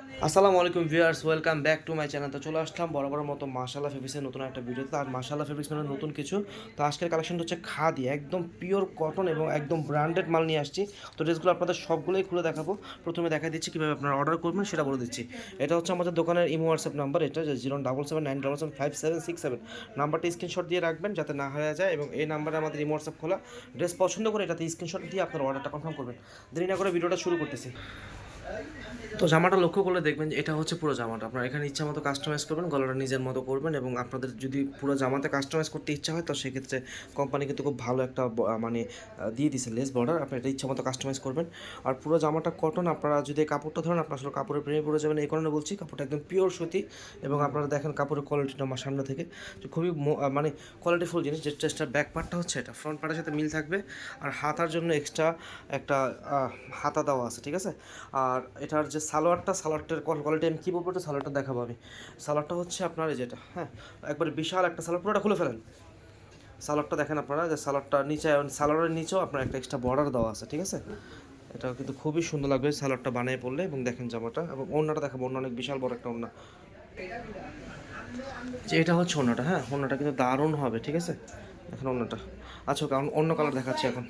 আসসালামু আলাইকুম viewers, welcome back to my channel. তো চলে আসলাম বরাবরের মতো মাশাআল্লাহ ফেব্রিক্সের নতুন একটা ভিডিওতে। আর মাশাআল্লাহ ফেব্রিক্স মানে নতুন কিছু। তো আজকের কালেকশনটা হচ্ছে খাদি, একদম পিওর কটন এবং একদম ব্র্যান্ডেড মাল নিয়ে আসছি। তো ড্রেসগুলো আপনাদের সবগুলোই খুলে দেখাবো। প্রথমে দেখা দিচ্ছি কীভাবে আপনারা অর্ডার করবেন সেটা বলে দিচ্ছি। এটা হচ্ছে আমাদের দোকানের ইমো হোয়াটসঅ্যাপ নাম্বার, এটা যে 07797775767 নাম্বারটা স্ক্রিনশট দিয়ে রাখবেন যাতে না হারিয়ে যায়, এবং এই নাম্বারে আমাদের ইমো হোয়াটসঅ্যাপ খোলা। ড্রেস পছন্দ করে এটাতে স্ক্রিনশট দিয়ে আপনার অর্ডারটা কনফার্ম করবেন। দেরি না করে ভিডিওটা শুরু করতেছি। তো জামাটা লক্ষ্য করলে দেখবেন যে এটা হচ্ছে পুরো জামাটা। আপনারা এখানে ইচ্ছা মতো কাস্টমাইজ করবেন, গলাটা নিজের মতো করবেন, এবং আপনাদের যদি পুরো জামাতে কাস্টমাইজ করতে ইচ্ছা হয় তো সেক্ষেত্রে কোম্পানি কিন্তু খুব ভালো একটা মানে দিয়ে দিছে লেস বর্ডার, আপনি এটা ইচ্ছা মতো কাস্টমাইজ করবেন। আর পুরো জামাটা কটন, আপনারা যদি কাপড়টা ধরেন আপনার আসলে কাপড়ের প্রেমে পড়ে যাবেন। এই কারণে বলছি কাপড়টা একদম পিওর সুতি, এবং আপনারা দেখেন কাপড়ের কোয়ালিটিটা আমার সামনে থেকে যে খুবই মানে কোয়ালিটিফুল জিনিস। যে চেস্টার ব্যাক পার্টটা হচ্ছে এটা ফ্রন্ট পার্টের সাথে মিল থাকবে, আর হাতার জন্য এক্সট্রা একটা হাতা দেওয়া আছে, ঠিক আছে। আর এটার যে সালোয়ারটার কোয়ালিটি আমি কী বলবো, একটা সালোয়ারটা দেখাবো আমি। সালোয়ারটা হচ্ছে আপনার এই যেটা, হ্যাঁ, একবারে বিশাল একটা সালোয়ার, পুরোটা খুলে ফেলেন। সালোয়ারটা দেখেন আপনারা, যে সালোয়ারটা নিচে, সালোয়ারের নিচেও আপনার একটা এক্সট্রা বর্ডার দেওয়া আছে, ঠিক আছে। এটা কিন্তু খুবই সুন্দর লাগবে সালোয়ারটা বানিয়ে পড়লে। এবং দেখেন জামাটা, এবং ওড়নাটা দেখাবো, ওড়না অনেক বিশাল বড় একটা ওড়না। যে এটা হচ্ছে ওড়নাটা, হ্যাঁ, ওড়নাটা কিন্তু দারুণ হবে, ঠিক আছে। এখন ওড়নাটা, আচ্ছা কারণ অন্য কালার দেখাচ্ছি এখন।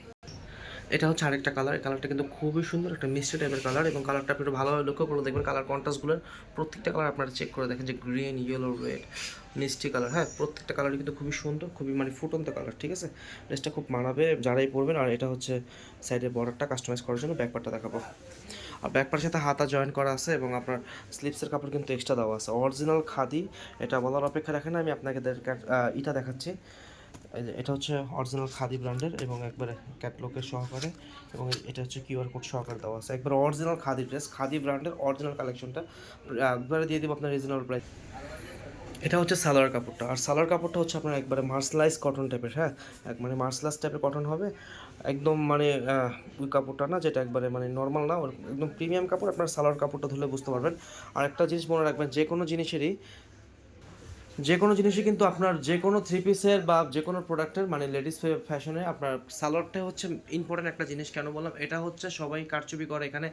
এটা হচ্ছে আরেকটা কালার, এই কালারটা কিন্তু খুবই সুন্দর, একটা মিষ্টি টাইপের কালার, এবং কালারটা আপনি একটু ভালোভাবে লক্ষ্য করে দেখবেন। কালার কন্ট্রাস্টগুলোর প্রত্যেকটা কালার আপনারা চেক করে দেখেন, যে গ্রিন, ইয়েলো, রেড, মিষ্টি কালার, হ্যাঁ, প্রত্যেকটা কালারই কিন্তু খুবই সুন্দর, খুবই মানে ফুটন্ত কালার, ঠিক আছে। ড্রেসটা খুব মানাবে যারাই পরবেন। আর এটা হচ্ছে সাইডের বর্ডারটা কাস্টমাইজ করার জন্য, ব্যাকপার্টটা দেখাবো। আর ব্যাকপার্টের সাথে হাতা জয়েন করা আছে, এবং আপনার স্লিপসের কাপড় কিন্তু এক্সট্রা দেওয়া আছে, অরিজিনাল খাদি। এটা বলার অপেক্ষা রাখেন, আমি আপনাকে এটা দেখাচ্ছি। এটা হচ্ছে অরিজিনাল খাদি ব্র্যান্ডের, এবং একবারে ক্যাটলগের সহকারে, এবং এটা হচ্ছে কিউআর কোড সহকারে দেওয়া আছে। একবার অরিজিনাল খাদি ড্রেস, খাদি ব্র্যান্ডের অরিজিনাল কালেকশনটা একবারে দিয়ে দেবো আপনার রিজনেবল প্রাইস। এটা হচ্ছে সালোয়ার কাপড়টা, আর সালোয়ার কাপড়টা হচ্ছে আপনার একবারে মার্সলাইজ কটন টাইপের, হ্যাঁ, এক মানে মার্সলাইজ টাইপের কটন হবে। একদম মানে ওই কাপড়টা না যেটা একবারে মানে নর্মাল না, একদম প্রিমিয়াম কাপড়। আপনার সালোয়ার কাপড়টা ধরলে বুঝতে পারবেন। আর একটা জিনিস মনে রাখবেন, যে কোনো জিনিসই কিন্তু আপনার যে কোনো থ্রি পিসের বা যে কোনো প্রোডাক্টের মানে লেডিস ফ্যাশনে আপনার সালোয়ারটাই হচ্ছে ইম্পর্টেন্ট একটা জিনিস। কেন বললাম, এটা হচ্ছে সবাই কারচুপি করে এখানে,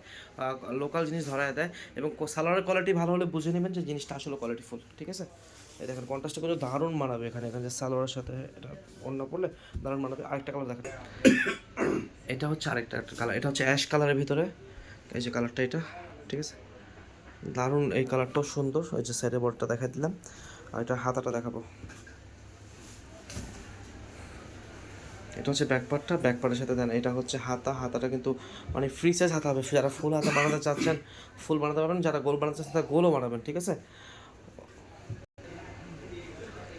লোকাল জিনিস ধরায় দেয়, এবং সালোয়ারের কোয়ালিটি ভালো হলে বুঝে নেবেন যে জিনিসটা আসলে কোয়ালিটিফুল, ঠিক আছে। এই দেখেন কন্ট্রাস্টটা কিন্তু দারুণ মানাবে এখানে, এখানে যে সালোয়ারের সাথে এটা অন্য পড়লে দারুণ মানাবে। আরেকটা কালার দেখেন, এটা হচ্ছে আরেকটা একটা কালার, এটা হচ্ছে অ্যাশ কালারের ভিতরে, এই যে কালারটা এটা, ঠিক আছে, দারুণ। এই কালারটাও সুন্দর, এই যে সাইডে বর্ডারটা দেখা দিলাম। আর এটা হাতাটা দেখাবো, এটা হচ্ছে ব্যাকপার্টটা, ব্যাকপার্টের সাথে দেন এটা হচ্ছে হাতাটা কিন্তু মানে ফ্রি সাইজ হাতা হবে। যারা ফুল হাতা বানাতে চাচ্ছেন ফুল বানাতে পারবেন, যারা গোল বানাতে চাচ্ছেন তারা গোলও বানাবেন, ঠিক আছে।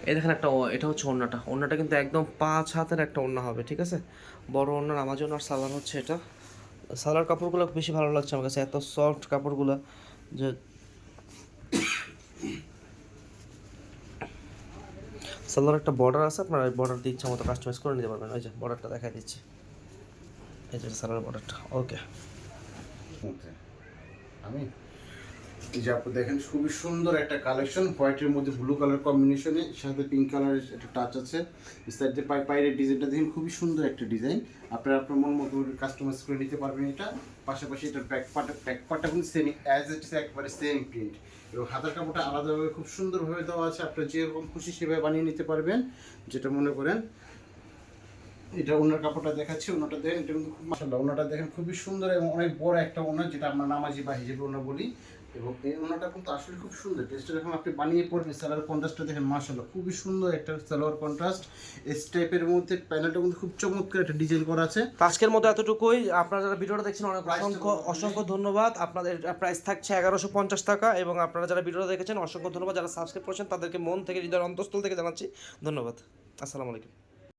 এই দেখেন একটা এটা হচ্ছে ওড়নাটা কিন্তু একদম 5 হাতের একটা ওড়না হবে, ঠিক আছে, বড় ওড়নার আমাজন। আর সালোয়ার হচ্ছে এটা, সালোয়ার কাপড়গুলো বেশি ভালো লাগছে আমার কাছে, এত সফট কাপড়গুলো যে সালোয়ার একটা বর্ডার আছে, আপনার বর্ডার দিয়ে ইচ্ছা মতো কাস্টমাইজ করে নিতে পারবেন। ওই যে বর্ডারটা দেখাই দিচ্ছি, এই যে সালোয়ার বর্ডারটা, ওকে। আমি এই যে আপনি দেখেন খুবই সুন্দর একটা কালেকশন, হোয়াইটের মধ্যে ব্লু কালার কম্বিনেশনে, সাথে পিঙ্ক কালারের একটা টাচ আছে। সাইডে পায়ের ডিজাইনটা দেখেন খুবই সুন্দর একটা ডিজাইন, আপনারা আপনার মন মতো কাস্টমাইজ করে নিতে পারবেন এটা। পাশাপাশি এটার ব্যাক পার্টটা কিন্তু সেম অ্যাজ ইট ইজ, একবারে সেম প্রিন্ট, এবং হাতার কাপড়টা আলাদাভাবে খুব সুন্দরভাবে দেওয়া আছে। আপনারা যেরকম খুশি সেভাবে বানিয়ে নিতে পারবেন, যেটা মনে করেন। এটা ওনার কাপড়টা দেখাচ্ছি, ওনাটা দেখেন, এটা কিন্তু খুব মাশাআল্লাহ, ওনাটা দেখেন খুবই সুন্দর এবং অনেক বড় একটা ওনা, যেটা আমরা নামাজি বা হিজাবি ওনা বলি। এবং এই ওনাটা কিন্তু আসলে খুব সুন্দর, ড্রেসটা যখন আপনি বানিয়ে পড়বেন, সালোয়ার কন্ট্রাস্টটা দেখেন মাশাআল্লাহ খুবই সুন্দর একটা সালোয়ার কন্ট্রাস্ট। এস টাইপের মধ্যে প্যানেলটা কিন্তু খুব চমৎকার একটা ডিজাইন করা আছে। আজকের মতো এতটুকুই। আপনারা যারা ভিডিওটা দেখছেন অনেক অসংখ্য ধন্যবাদ। আপনাদের প্রাইস থাকছে 1150 টাকা, এবং আপনারা যারা ভিডিওটা দেখেছেন অসংখ্য ধন্যবাদ। যারা সাবস্ক্রাইব করেছেন তাদেরকে মন থেকে, হৃদয়ের অন্তঃস্থল থেকে জানাচ্ছি ধন্যবাদ। আসসালামু আলাইকুম।